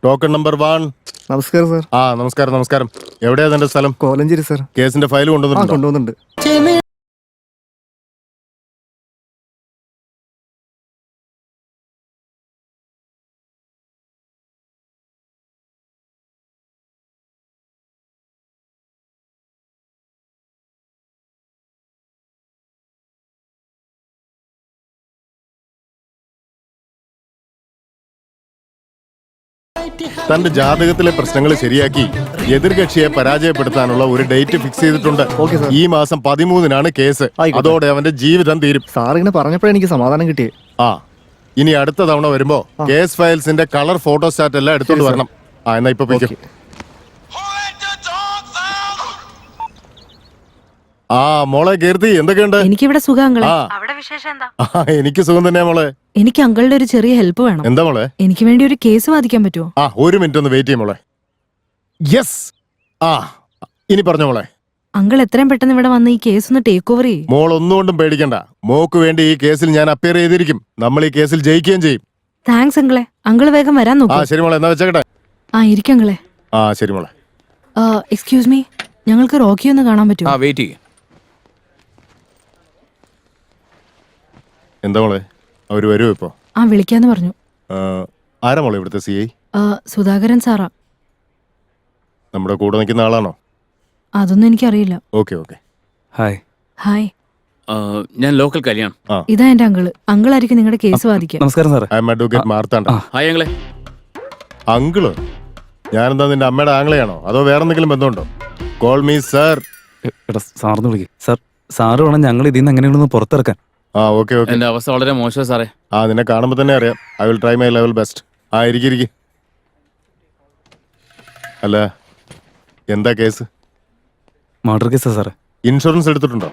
Token number 1. നമസ്കാരം sir. നമസ്കാരം നമസ്കാരം. എവിടെയാ തന്റെ സ്ഥലം? കോലഞ്ചേരി സാർ. കേസിന്റെ ഫയൽ കൊണ്ടുവന്നുണ്ട്. തന്റെ ജാതകത്തിലെ പ്രശ്നങ്ങൾ ശരിയാക്കി എതിർകക്ഷിയെ പരാജയപ്പെടുത്താനുള്ള ഒരു ഡേറ്റ് ഫിക്സ് ചെയ്തിട്ടുണ്ട്. ഈ മാസം 13-നാണ് കേസ്. അതോടെ അവന്റെ ജീവിതം തീരും. സാർ ഇങ്ങനെ പറഞ്ഞപ്പോഴേ എനിക്ക് സമാധാനം കിട്ടിയേ. ഇനി അടുത്ത തവണ വരുമ്പോ കേസ് ഫയൽസിന്റെ കളർ ഫോട്ടോസ്റ്റാറ്റ് എല്ലാം എടുത്തോണ്ട് വരണം. എന്നാ ഇപ്പൊ പോയിക്കോ. മോളെ കീർത്തി, എന്തൊക്കെയുണ്ട്? എനിക്കിവിടെ സുഖങ്ങളെ. അവിടെ വിശേഷം എന്താ? എനിക്ക് സുഖം തന്നെ മോളെ. എനിക്ക് അങ്കിളുടെ ഒരു ചെറിയ ഹെൽപ്പ് വേണം. എന്താ മോളെ? എനിക്ക് വേണ്ടി ഒരു കേസ് വാദിക്കാൻ പറ്റുമോ? ഒരു മിനിറ്റ് ഒന്ന് വെയിറ്റ് ചെയ്യും മോളെ. യെസ്. ഇനി പറഞ്ഞോ മോളെ. അങ്കിൾ എത്രയും പെട്ടെന്ന് ഇവിടെ വന്ന് ഈ കേസ് ഒന്ന് ടേക്ക് ഓവർ ചെയ്യും. മോൾ ഒന്നുകൊണ്ടും പേടിക്കണ്ട. മോക്ക് വേണ്ടി ഈ കേസിൽ ഞാൻ അപ്പിയർ ചെയ്തിരിക്കും. നമ്മൾ ഈ കേസിൽ ജയിക്കുകയും ചെയ്യും. താങ്ക്സ് അങ്കിളെ. അങ്കിൾ വേഗം വരാൻ നോക്കൂ. ശരി മോളെ, എന്നാ വെച്ചേക്കട്ടെ. ഇരിക്കും അങ്കിളെ. ശരി മോളെ. എക്സ്ക്യൂസ് മീ, ഞങ്ങൾക്ക് റോക്കി ഒന്ന് കാണാൻ പറ്റുമോ? വെയിറ്റ് ചെയ്യും. എന്താ മോളെ, അവര് വരുമോ ഇപ്പോ? വിളിക്കാന്ന് പറഞ്ഞു. ആരാ മോളെ ഇവിടുത്തെ CI? സുധാകരൻ സാറാ. നമ്മുടെ കൂടെ നിൽക്കുന്ന ആളാണോ? അതൊന്നും എനിക്കറിയില്ല. Okay okay. ഹായ്. ഹായ്. ഞാൻ ലോക്കൽ കല്യാൺ. ഇതാ എന്റെ അങ്കിൾ ആയിരിക്കും നിങ്ങളുടെ കേസ് വാദിക്കാൻ. നമസ്കാരം sir. I M advocate Marthanda. Hi അങ്കിളെ. അങ്കിള്? ഞാനെന്താ നിന്റെ അമ്മയുടെ ആംഗ്ലയാണോ അതോ വേറെ എന്തെങ്കിലും ബന്ധമുണ്ടോ? Call me sir. സാറിന് വിളിക്കും. സാറ് വേണം ഞങ്ങൾ ഇതിന്ന് എങ്ങനെയാണെന്ന് പുറത്തിറക്കാൻ. Okay okay. എന്റെ അവസ്ഥ വളരെ മോശം സാറേ. നിന്നെ കാണുമ്പോ തന്നെ അറിയാം. I will try my level best. ഇരിക്കി. അല്ല, എന്താ കേസ്? മർഡർ കേസാ സാറേ. ഇൻഷുറൻസ് എടുത്തിട്ടുണ്ടോ?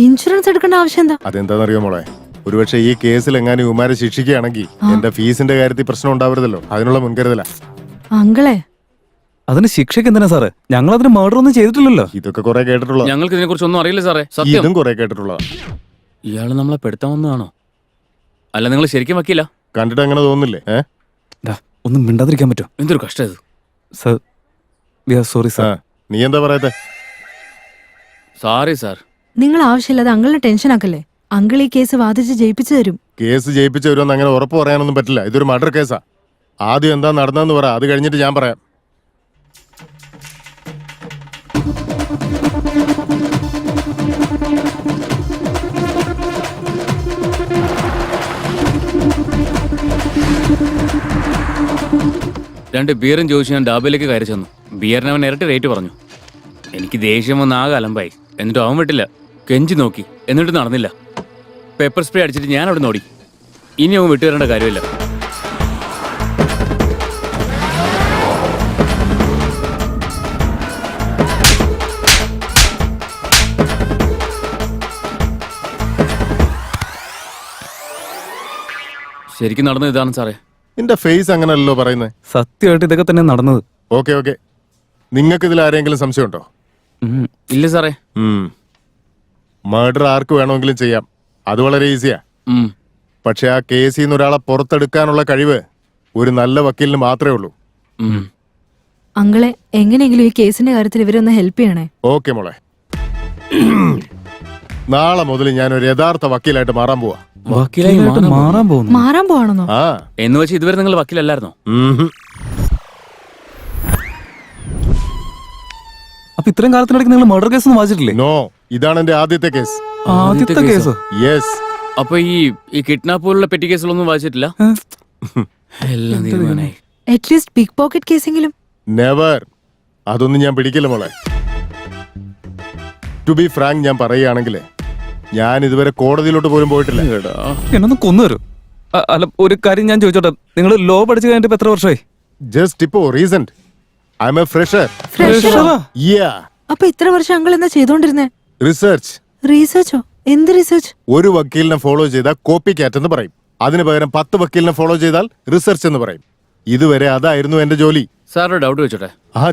ഇൻഷുറൻസ് എടുക്കേണ്ട ആവശ്യം എന്താ? അതെന്താണെന്നറിയോ മോളെ, ഒരുപക്ഷെ ഈ കേസിൽ എങ്ങാനും ഇവന്മാരെ ശിക്ഷിക്കുകയാണെങ്കിൽ എന്റെ ഫീസിന്റെ കാര്യത്തിൽ പ്രശ്നം ഉണ്ടാവരുതല്ലോ. അതിനുള്ള മുൻകരുതല. അങ്കിളെ, അതിന് ശിക്ഷയ്ക്ക് എന്തിനാ സാറേ? ഞങ്ങൾ അതിന് മർഡർ ഒന്നും ചെയ്തിട്ടില്ലല്ലോ. ഇതൊക്കെ കുറെ കേട്ടിട്ടുള്ള. ഞങ്ങൾക്ക് ഇതിനെ കുറിച്ച് ഒന്നും അറിയില്ല സാറേ. ഇതും കുറെ കേട്ടിട്ടുള്ള. ഇയാള് നമ്മളെ പെടുത്താൻ വന്നതാണോ? അല്ല, നിങ്ങൾ ശരിക്കും വക്കീല? കണ്ടിട്ട് അങ്ങനെ തോന്നുന്നില്ലേ? ഒന്നും മിണ്ടാതിരിക്കാൻ പറ്റുമോ? എന്തൊരു കഷ്ടം ഇത്. Sir, we are sorry sir. നീ എന്താ പറയത്തെ? Sorry sir. നിങ്ങൾ ആവശ്യമില്ലാതെ അങ്കിളിനെ ടെൻഷൻ ആക്കല്ലേ. അങ്കിൾ ഈ കേസ് വാദിച്ച് ജയിപ്പിച്ചു തരും. കേസ് ജയിപ്പിച്ചു തരുമെന്ന് അങ്ങനെ ഉറപ്പ് പറയാനൊന്നും പറ്റില്ല. ഇതൊരു മർഡർ കേസാ. ആദ്യം എന്താ നടന്നതെന്ന് പറ, അത് കഴിഞ്ഞിട്ട് ഞാൻ പറയാം. രണ്ട് ബിയറും ചോദിച്ചു ഞാൻ ഡാബയിലേക്ക് കയറി ചെന്നു. ബിയറിന് അവൻ ഇരട്ടി റേറ്റ് പറഞ്ഞു. എനിക്ക് ദേഷ്യം വന്ന് ആകെ അലമ്പായി. എന്നിട്ട് അവൻ വിട്ടില്ല. കെഞ്ചി നോക്കി, എന്നിട്ട് നടന്നില്ല. പെപ്പർ സ്പ്രേ അടിച്ചിട്ട് ഞാൻ അവിടെ നോടി. ഇനി അവൻ വിട്ടുതരേണ്ട കാര്യമില്ല. ശരിക്കും നടന്നത് ഇതാണ് സാറേ. നിന്റെ ഫേസ് അങ്ങനല്ലോ പറയുന്നത്. സത്യമായിട്ട് ഇതൊക്കെ തന്നെ നടന്നത്. Okay okay. നിങ്ങൾക്ക് ഇതിൽ ആരെങ്കിലും സംശയമുണ്ടോ? ഇല്ല സാറേ. മർഡർ ആർക്ക് വേണമെങ്കിലും ചെയ്യാം. അത് വളരെ ഈസിയാ. പക്ഷെ ആ കേസിൽ നിന്ന് ഒരാളെ പുറത്തെടുക്കാനുള്ള കഴിവ് ഒരു നല്ല വക്കീലിന് മാത്രമേ ഉള്ളൂ. അങ്കിളെ, എങ്ങനെയെങ്കിലും ഈ കേസിന്റെ കാര്യത്തിൽ ഇവരൊന്ന് ഹെൽപ്പ് ചെയ്യണേ. ഓക്കെ മോളെ. നാളെ മുതൽ ഞാൻ ഒരു യഥാർത്ഥ വക്കീലായിട്ട് മാറാൻ പോവാ. മാറാൻ പോവാണെന്നോ? എന്ന് വെച്ച് ഇതുവരെ നിങ്ങൾ വക്കീലല്ലായിരുന്നോ? അപ്പൊ ഇത്രയും കാലത്തിനിടയ്ക്ക് നിങ്ങൾ മർഡർ കേസ് ഒന്നും വായിച്ചിട്ടില്ലേ? നോ, ഇതാണ് എന്റെ ആദ്യത്തെ കേസ്. ആദ്യത്തെ കേസ്? യെസ്. അപ്പൊ ഈ കിഡ്നാപ്പ് പോലുള്ള പെറ്റി കേസുകളൊന്നും വായിച്ചിട്ടില്ല? അറ്റ്ലീസ്റ്റ് പിഗ് പോക്കറ്റ് കേസെങ്കിലും? നെവർ. അതൊന്നും ഞാൻ പിടിക്കില്ല മോളെ. ടു ബി ഫ്രാങ്ക്, ഞാൻ പറയുകയാണെങ്കിൽ ഞാൻ ഇതുവരെ കോടതിയിലോട്ട് പോലും പോയിട്ടില്ല. എന്നൊന്ന് കൊന്നുവരും. അല്ല, ഒരു കാര്യം ഞാൻ ചോദിച്ചോട്ടെ, നിങ്ങൾ ലോ പഠിച്ചു കഴിഞ്ഞിട്ട് എത്ര വർഷമായി? ജസ്റ്റ് ഇപ്പോ recent. I M A fresher. അപ്പൊ ഇത്ര വർഷം അങ്കിൾ എന്താ ചെയ്തോണ്ടിരുന്നേ? റിസർച്ച്. റിസർച്ചോ? എന്ത് റിസർച്ച്? ഒരു വക്കീലിനെ ഫോളോ ചെയ്താൽ കോപ്പി കാറ്റ് എന്ന് പറയും. അതിന് പകരം 10 വക്കീലിനെ ഫോളോ ചെയ്താൽ റിസർച്ച് എന്ന് പറയും. ഇതുവരെ അതായിരുന്നു എന്റെ ജോലി. സാർ, ഡൗട്ട് വെച്ചോട്ടെ?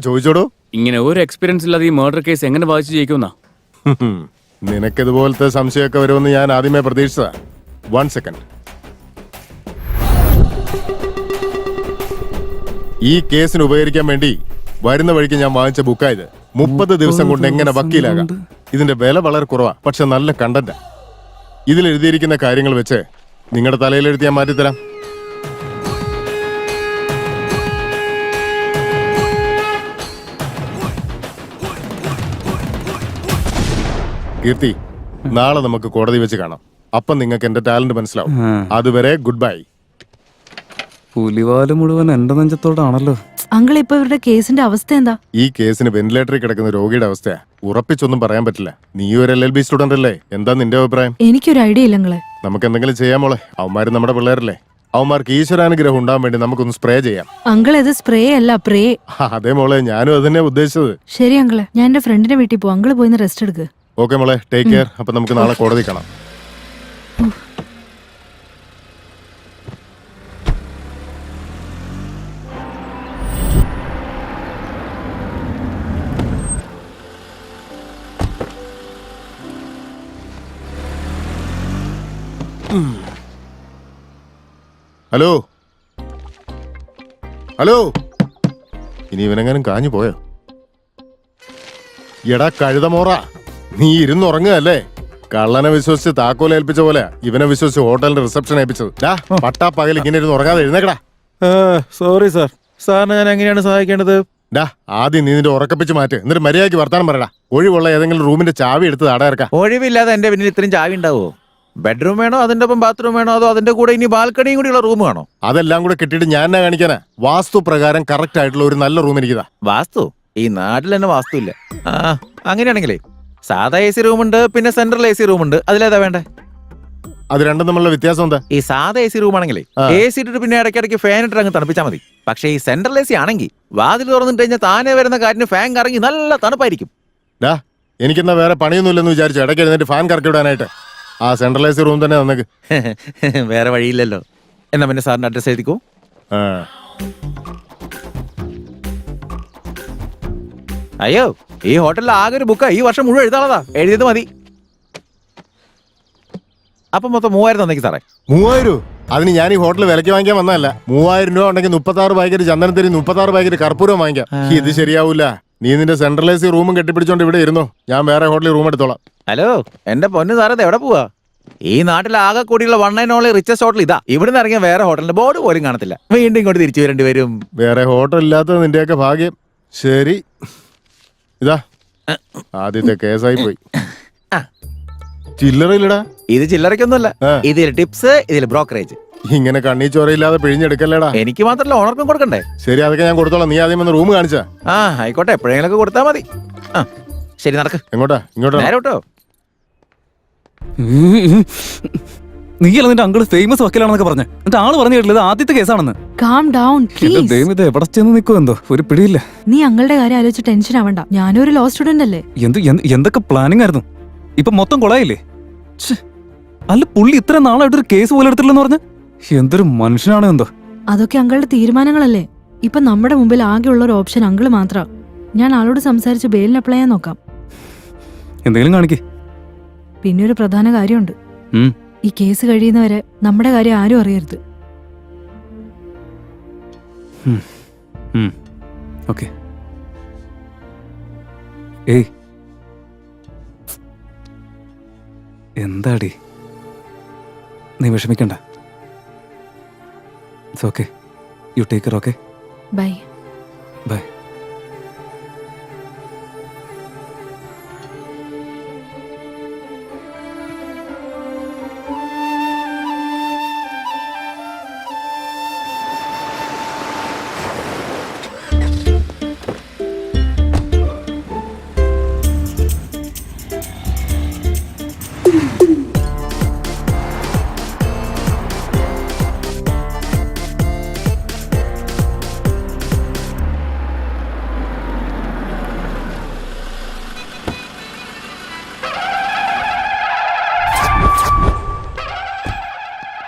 ചോദിച്ചോടോ. ഇങ്ങനെ ഒരു എക്സ്പീരിയൻസ് ഇല്ലാതെ ഈ മർഡർ കേസ് എങ്ങനെ വായിച്ചു ജയിക്കുമെന്നാ? നിനക്കിതുപോലത്തെ സംശയമൊക്കെ വരുമെന്ന് ഞാൻ ആദ്യമേ പ്രതീക്ഷിച്ചതാ. 1 സെക്കൻഡ്. ഈ കേസിന് ഉപകരിക്കാൻ വേണ്ടി വരുന്ന വഴിക്ക് ഞാൻ വാങ്ങിച്ച ബുക്കായത്. 30 ദിവസം കൊണ്ട് എങ്ങനെ വക്കീലാകാം. ഇതിന്റെ വില വളരെ കുറവാ, പക്ഷെ നല്ല കണ്ടന്റാ. ഇതിൽ എഴുതിയിരിക്കുന്ന കാര്യങ്ങൾ വെച്ച് നിങ്ങളുടെ തലയിലെഴുതി ഞാൻ മാറ്റിത്തരാം. കീർത്തി, നാളെ നമുക്ക് കോടതി വെച്ച് കാണാം. അപ്പം നിങ്ങൾക്ക് എന്റെ ടാലന്റ് മനസ്സിലാവും. അതുവരെ ഗുഡ് ബൈ. പുലിവാല് മുഴുവൻ എന്റെ നെഞ്ചത്തോടാണല്ലോ. അങ്കിൾ ഇപ്പൊ ഇവരുടെ കേസിന്റെ അവസ്ഥ എന്താ? ഈ കേസിന് വെന്റിലേറ്ററിൽ കിടക്കുന്ന രോഗിയുടെ അവസ്ഥയാ. ഉറപ്പിച്ചൊന്നും പറയാൻ പറ്റില്ല. നീ ഒരു LLB സ്റ്റുഡന്റ് അല്ലേ? എന്താ നിന്റെ അഭിപ്രായം? എനിക്കൊരു ഐഡിയ ഇല്ല അങ്ങളെ. നമുക്ക് എന്തെങ്കിലും ചെയ്യാൻ മോളെ. അവന്മാര് നമ്മുടെ പിള്ളേരല്ലേ. അവന്മാർക്ക് ഈശ്വരാനുഗ്രഹം ഉണ്ടാവാൻ വേണ്ടി നമുക്കൊന്ന് സ്പ്രേ ചെയ്യാം. അങ്കിൾ ഇത് സ്പ്രേ അല്ല, പ്രേ. അതേ മോളെ, ഞാനും അത് തന്നെ ഉദ്ദേശിച്ചത്. ശരി അങ്കിള്, ഞാൻ എന്റെ ഫ്രണ്ടിന്റെ വീട്ടിൽ പോകും. അങ്കിള് പോയിന്ന് റെസ്റ്റ് എടുക്ക്. ഓക്കെ മോളെ, ടേക്ക് കെയർ. അപ്പൊ നമുക്ക് നാളെ കോടതി കാണാം. ഹലോ ഹലോ, ഇനി ഇവനെങ്ങാനും കാഞ്ഞു പോയോ? എടാ കഴുതമോറ, നീ ഇരുന്നുറങ്ങുകയല്ലേ? കള്ളനെ വിശ്വസിച്ച് താക്കോൽ ഏൽപ്പിച്ച പോലെ ഇവനെ വിശ്വസിച്ച് ഹോട്ടലിന്റെ റിസപ്ഷൻ ഏൽപ്പിച്ചത്. പട്ടാ പകൽ ഇങ്ങനെ ഇരുന്ന് ഉറങ്ങാതെ എഴുന്നേക്കടാ. Sorry sir. സാറിനെ ഞാൻ എങ്ങനെയാണ് സഹായിക്കേണ്ടത്? ആദ്യം നീ നിന്റെ ഉറക്കപ്പിച്ച് മാറ്റ്, എന്നിട്ട് മര്യാദയ്ക്ക് വർത്താനം പറയടാ. ഒഴിവുള്ള ഏതെങ്കിലും റൂമിന്റെ ചാവി എടുത്ത് അടയറക്കാം. ഒഴിവില്ലാതെ എന്റെ പിന്നിൽ ഇത്രയും ചാവി ഉണ്ടാവോ? ബെഡ്റൂം വേണോ, അതിന്റെ ഒപ്പം ബാത്റൂം വേണോ, അതോ അതിന്റെ കൂടെ ഇനി ബാൽക്കണിയും കൂടിയുള്ള റൂം വേണോ? അതെല്ലാം കൂടെ കിട്ടിയിട്ട് ഞാൻ എന്നാ കാണിക്കാനാ? വാസ്തു പ്രകാരം കറക്റ്റ് ആയിട്ടുള്ള ഒരു നല്ല റൂം എനിക്കിതാ. വാസ്തു? ഈ നാട്ടിൽ തന്നെ വാസ്തു ഇല്ല. അങ്ങനെയാണെങ്കിലേ സാധാ AC റൂമുണ്ട്, പിന്നെ സെൻട്രൽ AC റൂമുണ്ട്. അതിലേതാ വേണ്ടേ? അത് രണ്ടും തമ്മിലുള്ള വ്യത്യാസം എന്താ? ഈ സാധാ AC റൂം ആണെങ്കിലേ AC ഇട്ടിട്ട് പിന്നെ ഇടയ്ക്കിടയ്ക്ക് ഫാൻ ഇട്ട് അങ്ങ് തണുപ്പിച്ചാൽ മതി. പക്ഷേ ഈ സെൻട്രൽ AC ആണെങ്കിൽ വാതിൽ തുറന്നിട്ട് കഴിഞ്ഞാൽ താനെ വരുന്ന കാറ്റിന് ഫാൻ കറങ്ങി നല്ല തണുപ്പായിരിക്കും. എനിക്കെന്നാ വേറെ പണിയൊന്നുമില്ലെന്ന് വിചാരിച്ചു ഇടയ്ക്ക് എഴുന്നേറ്റ് ഫാൻ കറക്കി വിടാനായിട്ട്. ആ സെൻട്രൽ AC റൂം തന്നെ തന്നേക്ക്. വേറെ വഴിയില്ലല്ലോ. എന്നാ പിന്നെ സാറിന്റെ അഡ്രസ് എഴുതിക്കോ. അയ്യോ, ഈ ഹോട്ടലിൽ ആകെ ഒരു ബുക്കാ. ഈ വർഷം മുഴുവൻ എഴുതാളതാ. എഴുതിയത് മതി. അപ്പൊ മൊത്തം 3000 തന്നേക്ക് സാറേ. 3000? അതിന് ഞാൻ ഈ ഹോട്ടൽ വിലക്ക് വാങ്ങിക്കാൻ വന്നതല്ല. 3000 രൂപ ഉണ്ടെങ്കിൽ 36 പാക്കറ്റ് ചന്ദനത്തിരി, 36 പാക്കറ്റ് കർപ്പൂരം വാങ്ങിക്കാം. ഇത് ശരിയാവൂല. നീ നിന്റെ സെൻട്രൽ AC റൂമും കെട്ടിപ്പിടിച്ചോണ്ട് ഇവിടെ ഇരുന്നോ. ഞാൻ വേറെ ഹോട്ടലിൽ റൂം എടുത്തോളാം. ഹലോ, എന്റെ പൊന്നു സാറേ, എവിടെ പോവാ? ഈ നാട്ടിൽ ആകെ കൂടിയുള്ള 1 and only റിച്ചസ്റ്റ് ഹോട്ടൽ ഇതാ. ഇവിടുന്ന് ഇറങ്ങിയ വേറെ ഹോട്ടലിന്റെ ബോർഡ് പോലും കാണത്തില്ല. വീണ്ടും ഇങ്ങോട്ട് തിരിച്ചു വരേണ്ടി വരും. വേറെ ഹോട്ടൽ ഇല്ലാത്തത് നിന്റെയൊക്കെ ഭാഗ്യം. ശരി, ഇതാ ആദ്യത്തെ കേസായി പോയി. ചില്ലറയില്ലടാ. ഇത് ചില്ലറയ്ക്കൊന്നുമല്ല. ഇതിൽ ടിപ്സ്, ഇതിൽ ബ്രോക്കറേജ്. ഇങ്ങനെ കണ്ണീ ചോരയില്ലാതെ പിഴിഞ്ഞെടുക്കല്ലേടാ. എനിക്ക് മാത്രമല്ല, ഓണർക്കും കൊടുക്കണ്ടേ? ശരി, അതൊക്കെ ഞാൻ കൊടുത്തോളാം. നീ ആദ്യം വന്ന് റൂം കാണിച്ചാ. ആയിക്കോട്ടെ, എപ്പോഴെങ്കിലും കൊടുത്താൽ മതി. ശരി, നടക്ക്. എങ്ങോട്ടാ? ഇങ്ങോട്ടാ? നേരോട്ടോ. നീയല്ല നിന്റെ അങ്കിള് ഫേമസ് വക്കീലാണെന്നൊക്കെ പറഞ്ഞ്, എന്നിട്ട് ആള് പറഞ്ഞു കേട്ടില്ല ആദ്യത്തെ കേസാണെന്ന്. Calm down please. ദൈവം, ഇത് എവിടെ ചെന്ന് നിൽക്കുമോ എന്തോ ഒരു പിടിയില്ല. നീ അങ്ങളുടെ കാര്യം ആലോചിച്ച് ടെൻഷൻ ആവണ്ട. ഞാനൊരു ലോ സ്റ്റുഡന്റ് അല്ലേ. എന്തൊക്കെ പ്ലാനിങ് ആയിരുന്നു. ഇപ്പൊ മൊത്തം കൊളായില്ലേ? അല്ല, പുള്ളി ഇത്ര നാളായിട്ടൊരു കേസ് പോലെ എടുത്തില്ലെന്ന് പറഞ്ഞ് എന്തൊരു മനുഷ്യനാണ് എന്തോ. അതൊക്കെ അങ്കളുടെ തീരുമാനങ്ങളല്ലേ. ഇപ്പൊ നമ്മുടെ മുമ്പിൽ ആകെയുള്ള ഒരു ഓപ്ഷൻ അങ്കിള് മാത്രം. ഞാൻ ആളോട് സംസാരിച്ച് ബെയിലിന് അപ്ലൈ ചെയ്യാൻ നോക്കാം. എന്തെങ്കിലും കാണിക്കേ. പിന്നെ ഒരു പ്രധാന കാര്യമുണ്ട്. ഈ കേസ് കഴിയുന്നവരെ നമ്മുടെ കാര്യം ആരും അറിയരുത്. ഓക്കെ. ഏയ്, എന്താടി നീ വിഷമിക്കണ്ട. It's okay. You take care. Okay, bye. Bye.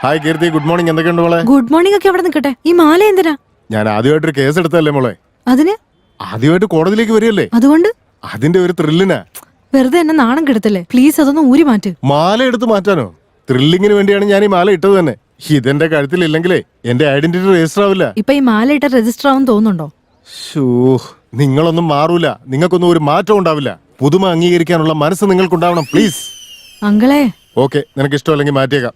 Hi Keerthi, good morning. എന്തൊക്കെയുണ്ട് മോളെ? ഗുഡ് മോർണിംഗ് ഒക്കെ അവിടെ നിൽക്കട്ടെ. ഈ മാല എന്തിനാ? ഞാൻ ആദ്യമായിട്ടൊരു കേസ് എടുത്തല്ലേ മോളെ. അതിന്? ആദ്യമായിട്ട് കോടതിയിലേക്ക് വരികയല്ലേ, അതുകൊണ്ട് അതിന്റെ ഒരു ത്രില്ലിനാ. വെറുതെ എന്നെ നാണം കെടുത്തല്ലേ. പ്ലീസ് അതൊന്ന് ഊരി മാറ്റ്. മാല എടുത്ത് മാറ്റാനോ? ത്രില്ലിങ്ങിന് വേണ്ടിയാണ് ഞാൻ ഈ മാല ഇട്ടത് തന്നെ. ഇതെന്റെ കഴുത്തിലില്ലെങ്കിലേ എന്റെ ഐഡന്റിറ്റി രജിസ്റ്റർ ആവില്ല. ഇപ്പൊ ഈ മാലയിട്ട രജിസ്റ്റർ ആവും തോന്നുന്നുണ്ടോ? ഷൂ, നിങ്ങളൊന്നും മാറൂല. നിങ്ങൾക്കൊന്നും ഒരു മാറ്റം ഉണ്ടാവില്ല. പുതുമ അംഗീകരിക്കാനുള്ള മനസ്സ് നിങ്ങൾക്കുണ്ടാവണം, പ്ലീസ്. അങ്കിളെ ഓക്കെ, നിനക്ക് ഇഷ്ടമല്ലെങ്കിൽ മാറ്റിയേക്കാം.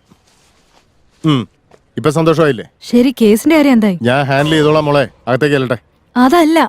ഇപ്പൊ സന്തോഷമായില്ലേ? ശരി, കേസിന്റെ കാര്യം എന്തായി? ഞാൻ ഹാൻഡിൽ ചെയ്തോളാം മോളെ. അകത്തേക്ക് ചെല്ലട്ടെ. അതല്ല,